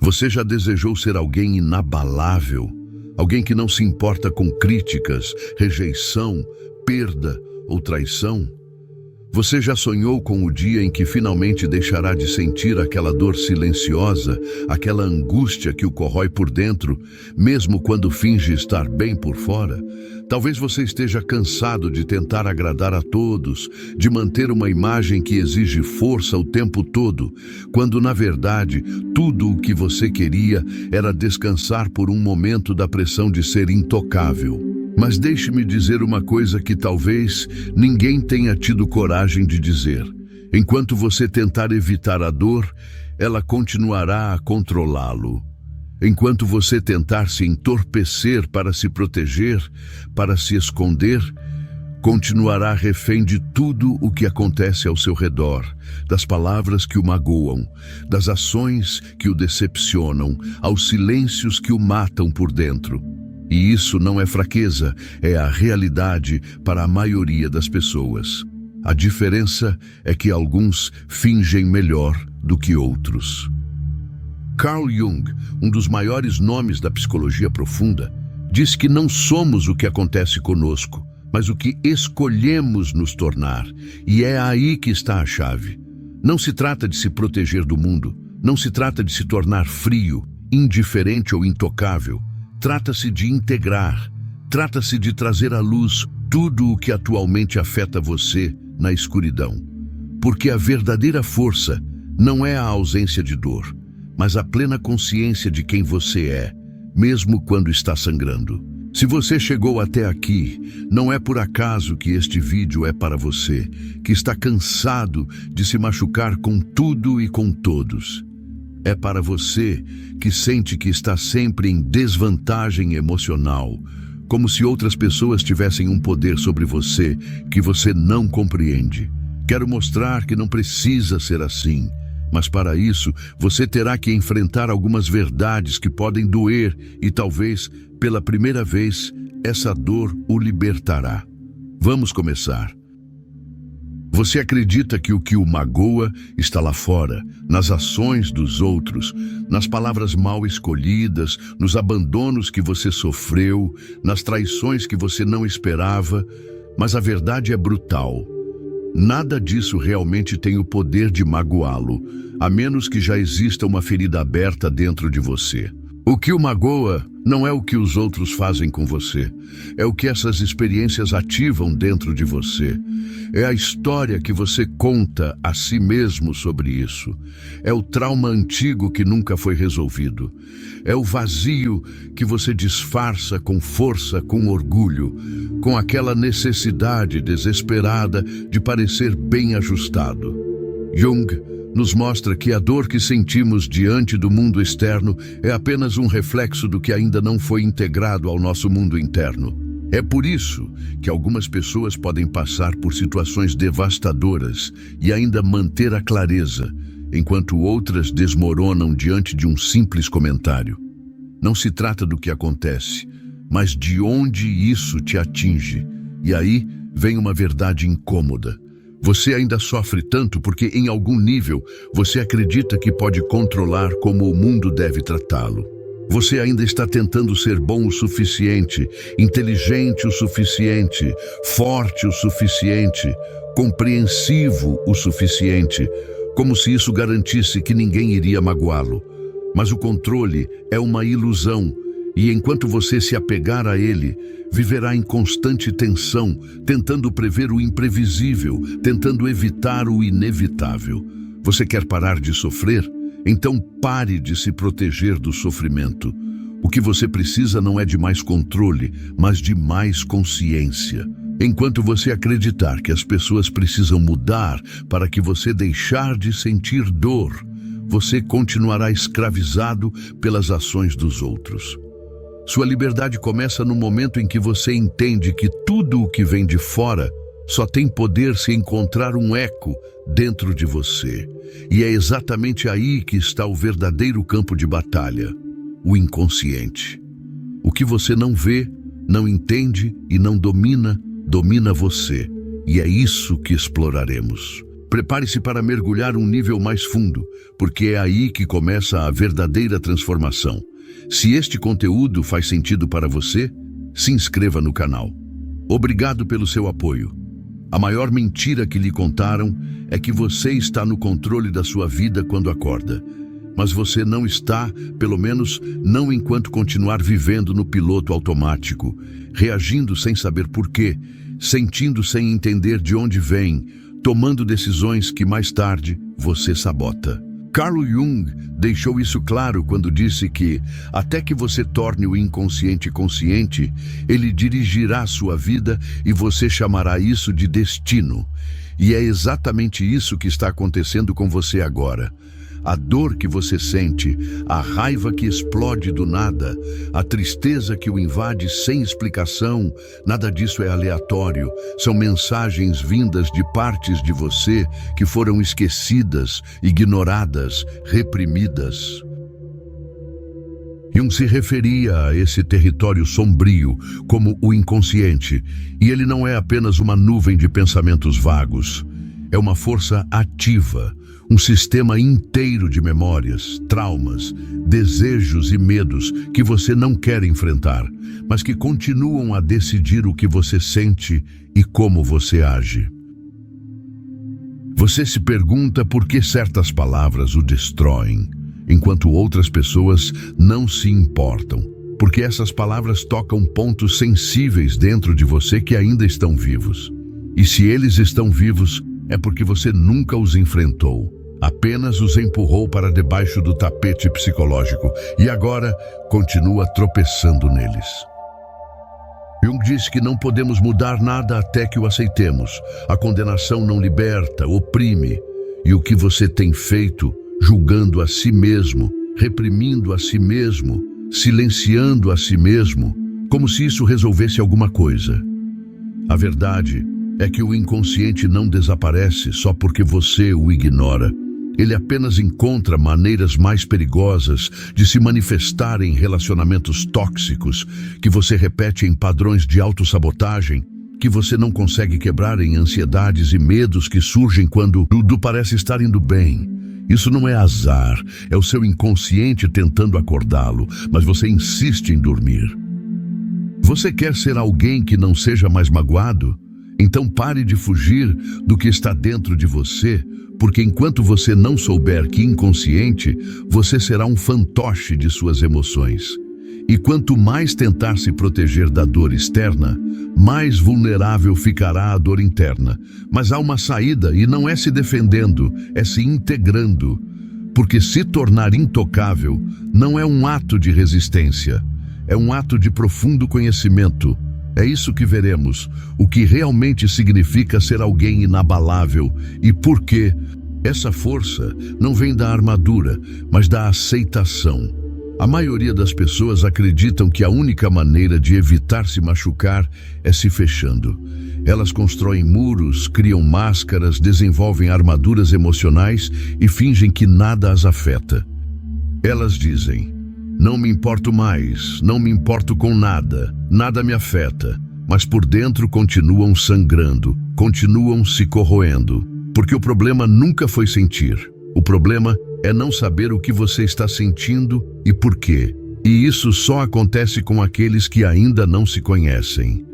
Você já desejou ser alguém inabalável? Alguém que não se importa com críticas, rejeição, perda ou traição? Você já sonhou com o dia em que finalmente deixará de sentir aquela dor silenciosa, aquela angústia que o corrói por dentro, mesmo quando finge estar bem por fora? Talvez você esteja cansado de tentar agradar a todos, de manter uma imagem que exige força o tempo todo, quando na verdade tudo o que você queria era descansar por um momento da pressão de ser intocável. Mas deixe-me dizer uma coisa que talvez ninguém tenha tido coragem de dizer. Enquanto você tentar evitar a dor, ela continuará a controlá-lo. Enquanto você tentar se entorpecer para se proteger, para se esconder, continuará refém de tudo o que acontece ao seu redor, das palavras que o magoam, das ações que o decepcionam, aos silêncios que o matam por dentro. E isso não é fraqueza, é a realidade para a maioria das pessoas. A diferença é que alguns fingem melhor do que outros. Carl Jung, um dos maiores nomes da psicologia profunda, diz que não somos o que acontece conosco, mas o que escolhemos nos tornar. E é aí que está a chave. Não se trata de se proteger do mundo, não se trata de se tornar frio, indiferente ou intocável. Trata-se de integrar, trata-se de trazer à luz tudo o que atualmente afeta você na escuridão. Porque a verdadeira força não é a ausência de dor, mas a plena consciência de quem você é, mesmo quando está sangrando. Se você chegou até aqui, não é por acaso que este vídeo é para você, que está cansado de se machucar com tudo e com todos. É para você que sente que está sempre em desvantagem emocional, como se outras pessoas tivessem um poder sobre você que você não compreende. Quero mostrar que não precisa ser assim, mas para isso você terá que enfrentar algumas verdades que podem doer e talvez, pela primeira vez, essa dor o libertará. Vamos começar. Você acredita que o que o magoa está lá fora, nas ações dos outros, nas palavras mal escolhidas, nos abandonos que você sofreu, nas traições que você não esperava, mas a verdade é brutal. Nada disso realmente tem o poder de magoá-lo, a menos que já exista uma ferida aberta dentro de você. O que o magoa não é o que os outros fazem com você, é o que essas experiências ativam dentro de você. É a história que você conta a si mesmo sobre isso. É o trauma antigo que nunca foi resolvido. É o vazio que você disfarça com força, com orgulho, com aquela necessidade desesperada de parecer bem ajustado. Jung nos mostra que a dor que sentimos diante do mundo externo é apenas um reflexo do que ainda não foi integrado ao nosso mundo interno. É por isso que algumas pessoas podem passar por situações devastadoras e ainda manter a clareza, enquanto outras desmoronam diante de um simples comentário. Não se trata do que acontece, mas de onde isso te atinge. E aí vem uma verdade incômoda. Você ainda sofre tanto porque, em algum nível, você acredita que pode controlar como o mundo deve tratá-lo. Você ainda está tentando ser bom o suficiente, inteligente o suficiente, forte o suficiente, compreensivo o suficiente, como se isso garantisse que ninguém iria magoá-lo. Mas o controle é uma ilusão, e enquanto você se apegar a ele, viverá em constante tensão, tentando prever o imprevisível, tentando evitar o inevitável. Você quer parar de sofrer? Então pare de se proteger do sofrimento. O que você precisa não é de mais controle, mas de mais consciência. Enquanto você acreditar que as pessoas precisam mudar para que você deixar de sentir dor, você continuará escravizado pelas ações dos outros. Sua liberdade começa no momento em que você entende que tudo o que vem de fora só tem poder se encontrar um eco dentro de você. E é exatamente aí que está o verdadeiro campo de batalha, o inconsciente. O que você não vê, não entende e não domina, domina você. E é isso que exploraremos. Prepare-se para mergulhar um nível mais fundo, porque é aí que começa a verdadeira transformação. Se este conteúdo faz sentido para você, se inscreva no canal. Obrigado pelo seu apoio. A maior mentira que lhe contaram é que você está no controle da sua vida quando acorda. Mas você não está, pelo menos não enquanto continuar vivendo no piloto automático, reagindo sem saber porquê, sentindo sem entender de onde vem, tomando decisões que mais tarde você sabota. Carl Jung deixou isso claro quando disse que, até que você torne o inconsciente consciente, ele dirigirá sua vida e você chamará isso de destino. E é exatamente isso que está acontecendo com você agora. A dor que você sente, a raiva que explode do nada, a tristeza que o invade sem explicação, nada disso é aleatório. São mensagens vindas de partes de você que foram esquecidas, ignoradas, reprimidas. Jung se referia a esse território sombrio como o inconsciente, e ele não é apenas uma nuvem de pensamentos vagos. É uma força ativa, um sistema inteiro de memórias, traumas, desejos e medos que você não quer enfrentar, mas que continuam a decidir o que você sente e como você age. Você se pergunta por que certas palavras o destroem, enquanto outras pessoas não se importam, porque essas palavras tocam pontos sensíveis dentro de você que ainda estão vivos. E se eles estão vivos, é porque você nunca os enfrentou, apenas os empurrou para debaixo do tapete psicológico e agora continua tropeçando neles. Jung disse que não podemos mudar nada até que o aceitemos. A condenação não liberta, oprime. E o que você tem feito, julgando a si mesmo, reprimindo a si mesmo, silenciando a si mesmo, como se isso resolvesse alguma coisa? A verdade é que o inconsciente não desaparece só porque você o ignora. Ele apenas encontra maneiras mais perigosas de se manifestar em relacionamentos tóxicos, que você repete em padrões de autossabotagem, que você não consegue quebrar em ansiedades e medos que surgem quando tudo parece estar indo bem. Isso não é azar, é o seu inconsciente tentando acordá-lo, mas você insiste em dormir. Você quer ser alguém que não seja mais magoado? Então pare de fugir do que está dentro de você, porque enquanto você não souber que inconsciente, você será um fantoche de suas emoções. E quanto mais tentar se proteger da dor externa, mais vulnerável ficará a dor interna. Mas há uma saída e não é se defendendo, é se integrando. Porque se tornar intocável não é um ato de resistência, é um ato de profundo conhecimento. É isso que veremos, o que realmente significa ser alguém inabalável e por que essa força não vem da armadura, mas da aceitação. A maioria das pessoas acreditam que a única maneira de evitar se machucar é se fechando. Elas constroem muros, criam máscaras, desenvolvem armaduras emocionais e fingem que nada as afeta. Elas dizem: não me importo mais, não me importo com nada, nada me afeta. Mas por dentro continuam sangrando, continuam se corroendo. Porque o problema nunca foi sentir. O problema é não saber o que você está sentindo e por quê. E isso só acontece com aqueles que ainda não se conhecem.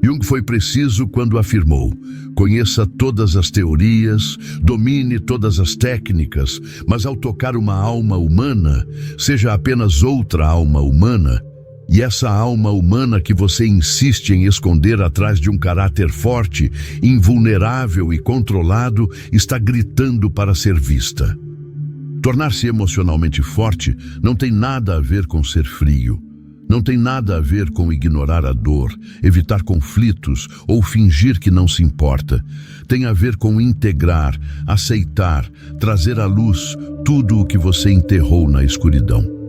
Jung foi preciso quando afirmou: conheça todas as teorias, domine todas as técnicas, mas ao tocar uma alma humana, seja apenas outra alma humana, e essa alma humana que você insiste em esconder atrás de um caráter forte, invulnerável e controlado, está gritando para ser vista. Tornar-se emocionalmente forte não tem nada a ver com ser frio. Não tem nada a ver com ignorar a dor, evitar conflitos ou fingir que não se importa. Tem a ver com integrar, aceitar, trazer à luz tudo o que você enterrou na escuridão.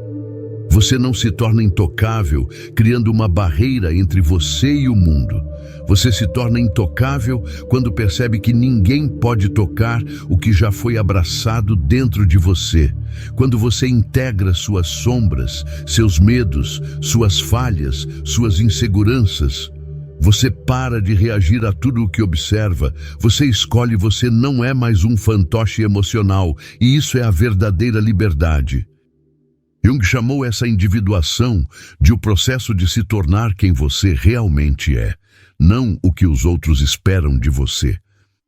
Você não se torna intocável criando uma barreira entre você e o mundo. Você se torna intocável quando percebe que ninguém pode tocar o que já foi abraçado dentro de você. Quando você integra suas sombras, seus medos, suas falhas, suas inseguranças. Você para de reagir a tudo o que observa. Você escolhe, você não é mais um fantoche emocional, e isso é a verdadeira liberdade. Jung chamou essa individuação de o processo de se tornar quem você realmente é, não o que os outros esperam de você,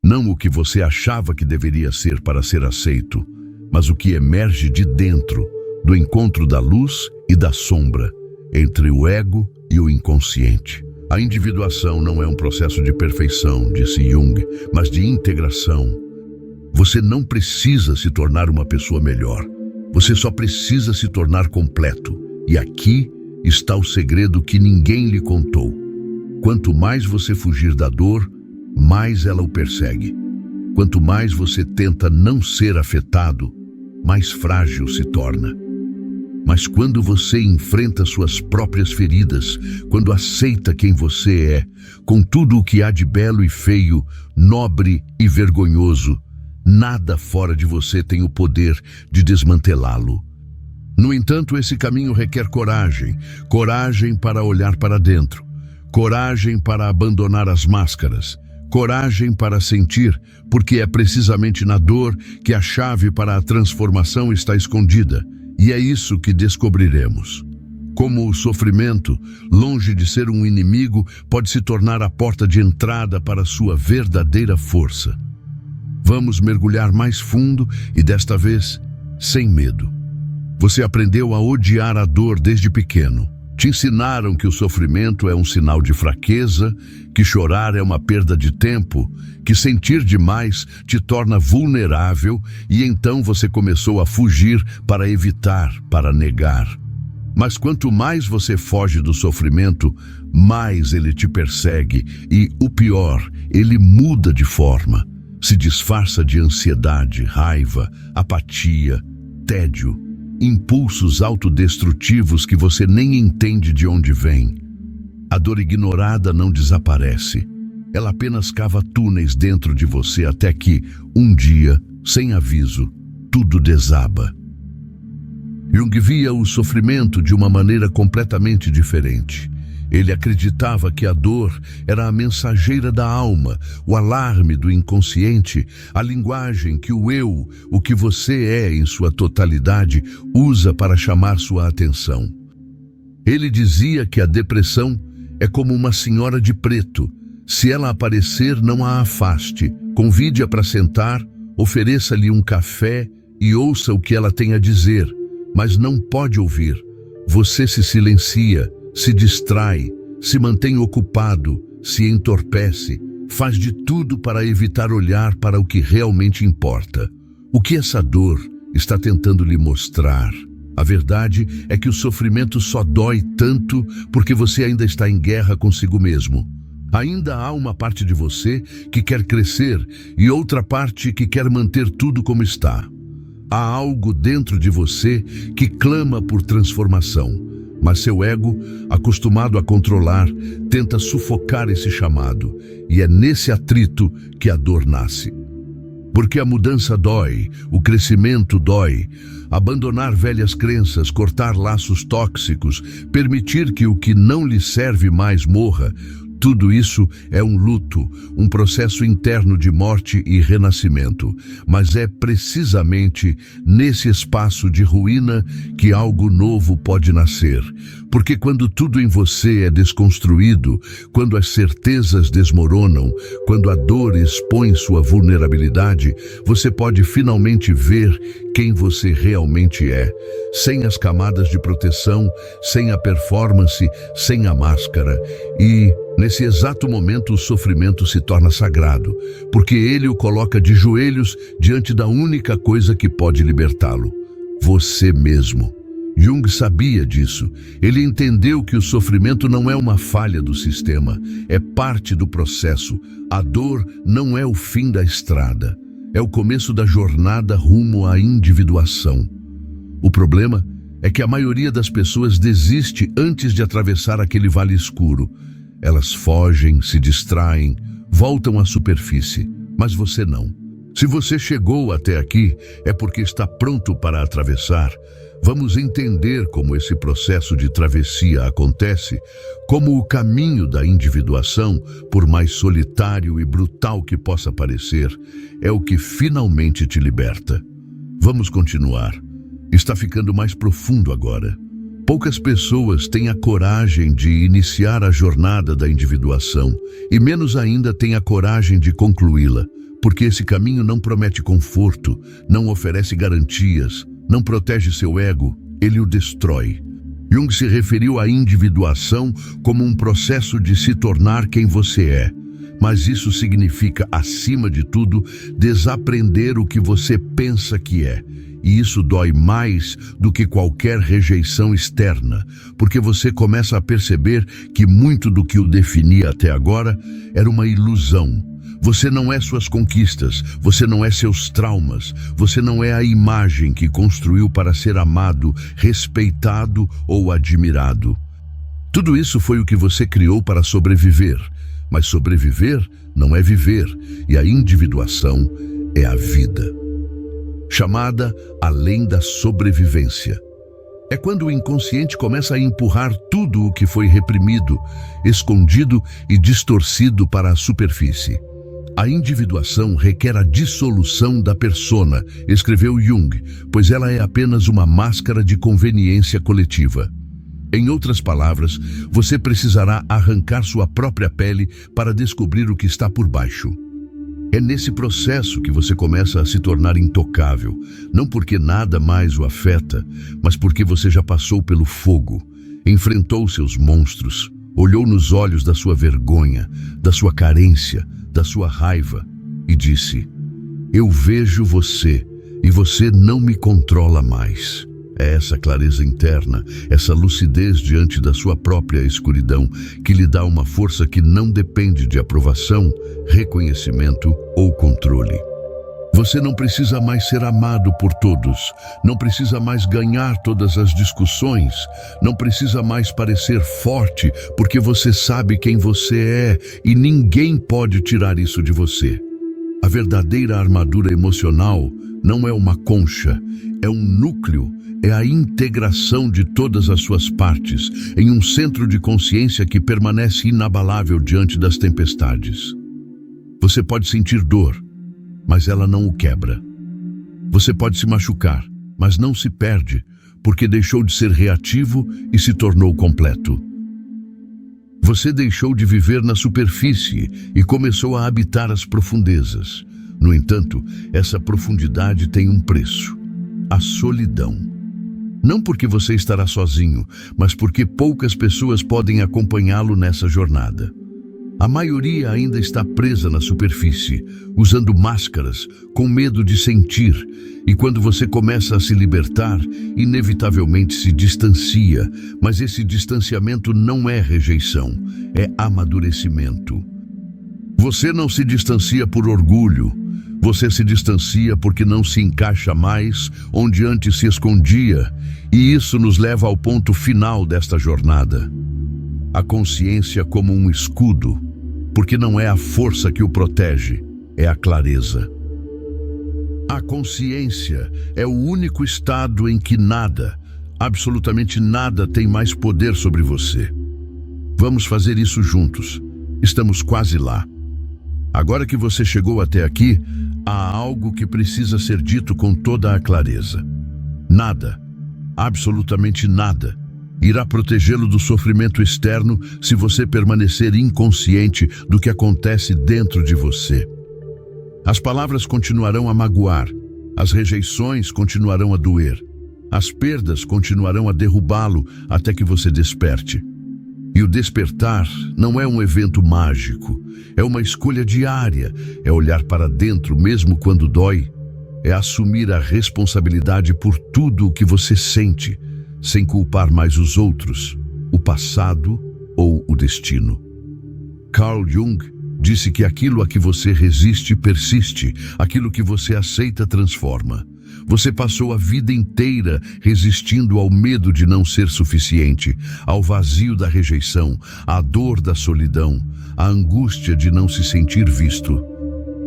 não o que você achava que deveria ser para ser aceito, mas o que emerge de dentro, do encontro da luz e da sombra, entre o ego e o inconsciente. A individuação não é um processo de perfeição, disse Jung, mas de integração. Você não precisa se tornar uma pessoa melhor. Você só precisa se tornar completo. E aqui está o segredo que ninguém lhe contou. Quanto mais você fugir da dor, mais ela o persegue. Quanto mais você tenta não ser afetado, mais frágil se torna. Mas quando você enfrenta suas próprias feridas, quando aceita quem você é, com tudo o que há de belo e feio, nobre e vergonhoso, nada fora de você tem o poder de desmantelá-lo. No entanto, esse caminho requer coragem, coragem para olhar para dentro, coragem para abandonar as máscaras, coragem para sentir, porque é precisamente na dor que a chave para a transformação está escondida. E é isso que descobriremos. Como o sofrimento, longe de ser um inimigo, pode se tornar a porta de entrada para sua verdadeira força. Vamos mergulhar mais fundo e desta vez, sem medo. Você aprendeu a odiar a dor desde pequeno. Te ensinaram que o sofrimento é um sinal de fraqueza, que chorar é uma perda de tempo, que sentir demais te torna vulnerável e então você começou a fugir para evitar, para negar. Mas quanto mais você foge do sofrimento, mais ele te persegue e, o pior, ele muda de forma. Se disfarça de ansiedade, raiva, apatia, tédio, impulsos autodestrutivos que você nem entende de onde vêm. A dor ignorada não desaparece. Ela apenas cava túneis dentro de você até que, um dia, sem aviso, tudo desaba. Jung via o sofrimento de uma maneira completamente diferente. Ele acreditava que a dor era a mensageira da alma, o alarme do inconsciente, a linguagem que o eu, o que você é em sua totalidade, usa para chamar sua atenção. Ele dizia que a depressão é como uma senhora de preto. Se ela aparecer, não a afaste. Convide-a para sentar, ofereça-lhe um café e ouça o que ela tem a dizer, mas não pode ouvir. Você se silencia, se distrai, se mantém ocupado, se entorpece, faz de tudo para evitar olhar para o que realmente importa. O que essa dor está tentando lhe mostrar? A verdade é que o sofrimento só dói tanto porque você ainda está em guerra consigo mesmo. Ainda há uma parte de você que quer crescer e outra parte que quer manter tudo como está. Há algo dentro de você que clama por transformação. Mas seu ego, acostumado a controlar, tenta sufocar esse chamado, e é nesse atrito que a dor nasce. Porque a mudança dói, o crescimento dói. Abandonar velhas crenças, cortar laços tóxicos, permitir que o que não lhe serve mais morra, tudo isso é um luto, um processo interno de morte e renascimento. Mas é precisamente nesse espaço de ruína que algo novo pode nascer. Porque quando tudo em você é desconstruído, quando as certezas desmoronam, quando a dor expõe sua vulnerabilidade, você pode finalmente ver quem você realmente é, sem as camadas de proteção, sem a performance, sem a máscara. E, nesse exato momento, o sofrimento se torna sagrado, porque ele o coloca de joelhos diante da única coisa que pode libertá-lo: você mesmo. Jung sabia disso. Ele entendeu que o sofrimento não é uma falha do sistema, é parte do processo. A dor não é o fim da estrada, é o começo da jornada rumo à individuação. O problema é que a maioria das pessoas desiste antes de atravessar aquele vale escuro. Elas fogem, se distraem, voltam à superfície, mas você não. Se você chegou até aqui, é porque está pronto para atravessar. Vamos entender como esse processo de travessia acontece, como o caminho da individuação, por mais solitário e brutal que possa parecer, é o que finalmente te liberta. Vamos continuar. Está ficando mais profundo agora. Poucas pessoas têm a coragem de iniciar a jornada da individuação e menos ainda têm a coragem de concluí-la, porque esse caminho não promete conforto, não oferece garantias, não protege seu ego, ele o destrói. Jung se referiu à individuação como um processo de se tornar quem você é, mas isso significa, acima de tudo, desaprender o que você pensa que é. E isso dói mais do que qualquer rejeição externa, porque você começa a perceber que muito do que o definia até agora era uma ilusão. Você não é suas conquistas, você não é seus traumas, você não é a imagem que construiu para ser amado, respeitado ou admirado. Tudo isso foi o que você criou para sobreviver, mas sobreviver não é viver, e a individuação é a vida. Chamada além da sobrevivência. É quando o inconsciente começa a empurrar tudo o que foi reprimido, escondido e distorcido para a superfície. A individuação requer a dissolução da persona, escreveu Jung, pois ela é apenas uma máscara de conveniência coletiva. Em outras palavras, você precisará arrancar sua própria pele para descobrir o que está por baixo. É nesse processo que você começa a se tornar intocável, não porque nada mais o afeta, mas porque você já passou pelo fogo, enfrentou seus monstros, olhou nos olhos da sua vergonha, da sua carência, da sua raiva e disse: eu vejo você e você não me controla mais. É essa clareza interna, essa lucidez diante da sua própria escuridão, que lhe dá uma força que não depende de aprovação, reconhecimento ou controle. Você não precisa mais ser amado por todos, não precisa mais ganhar todas as discussões, não precisa mais parecer forte, porque você sabe quem você é e ninguém pode tirar isso de você. A verdadeira armadura emocional não é uma concha, é um núcleo, é a integração de todas as suas partes em um centro de consciência que permanece inabalável diante das tempestades. Você pode sentir dor, mas ela não o quebra. Você pode se machucar, mas não se perde, porque deixou de ser reativo e se tornou completo. Você deixou de viver na superfície e começou a habitar as profundezas. No entanto, essa profundidade tem um preço: a solidão. Não porque você estará sozinho, mas porque poucas pessoas podem acompanhá-lo nessa jornada. A maioria ainda está presa na superfície, usando máscaras, com medo de sentir, e quando você começa a se libertar, inevitavelmente se distancia, mas esse distanciamento não é rejeição, é amadurecimento. Você não se distancia por orgulho, você se distancia porque não se encaixa mais onde antes se escondia, e isso nos leva ao ponto final desta jornada. A consciência como um escudo, porque não é a força que o protege, é a clareza. A consciência é o único estado em que nada, absolutamente nada, tem mais poder sobre você. Vamos fazer isso juntos. Estamos quase lá. Agora que você chegou até aqui, há algo que precisa ser dito com toda a clareza. Nada, absolutamente nada, irá protegê-lo do sofrimento externo se você permanecer inconsciente do que acontece dentro de você. As palavras continuarão a magoar, as rejeições continuarão a doer, as perdas continuarão a derrubá-lo até que você desperte. E o despertar não é um evento mágico, é uma escolha diária, é olhar para dentro mesmo quando dói, é assumir a responsabilidade por tudo o que você sente, sem culpar mais os outros, o passado ou o destino. Carl Jung disse que aquilo a que você resiste persiste, aquilo que você aceita transforma. Você passou a vida inteira resistindo ao medo de não ser suficiente, ao vazio da rejeição, à dor da solidão, à angústia de não se sentir visto.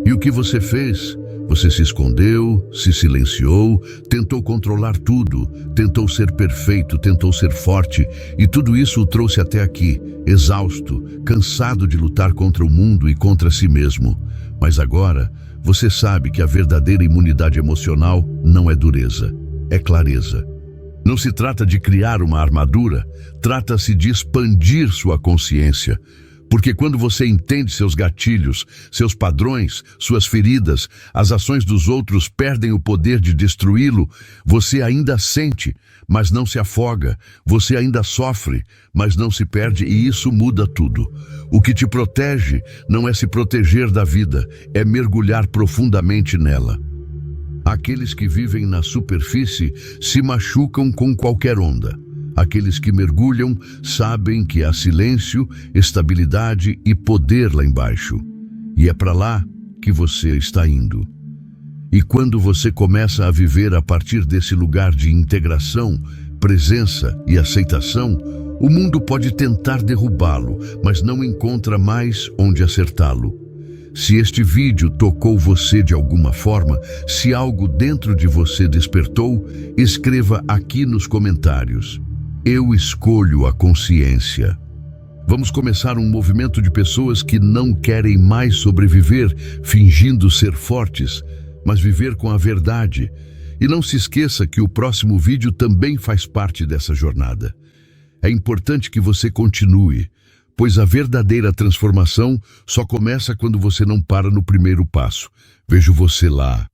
E o que você fez? Você se escondeu, se silenciou, tentou controlar tudo, tentou ser perfeito, tentou ser forte, e tudo isso o trouxe até aqui, exausto, cansado de lutar contra o mundo e contra si mesmo. Mas agora, você sabe que a verdadeira imunidade emocional não é dureza, é clareza. Não se trata de criar uma armadura, trata-se de expandir sua consciência. Porque quando você entende seus gatilhos, seus padrões, suas feridas, as ações dos outros perdem o poder de destruí-lo, você ainda sente, mas não se afoga, você ainda sofre, mas não se perde, e isso muda tudo. O que te protege não é se proteger da vida, é mergulhar profundamente nela. Aqueles que vivem na superfície se machucam com qualquer onda. Aqueles que mergulham sabem que há silêncio, estabilidade e poder lá embaixo. E é para lá que você está indo. E quando você começa a viver a partir desse lugar de integração, presença e aceitação, o mundo pode tentar derrubá-lo, mas não encontra mais onde acertá-lo. Se este vídeo tocou você de alguma forma, se algo dentro de você despertou, escreva aqui nos comentários. Eu escolho a consciência. Vamos começar um movimento de pessoas que não querem mais sobreviver fingindo ser fortes, mas viver com a verdade. E não se esqueça que o próximo vídeo também faz parte dessa jornada. É importante que você continue, pois a verdadeira transformação só começa quando você não para no primeiro passo. Vejo você lá.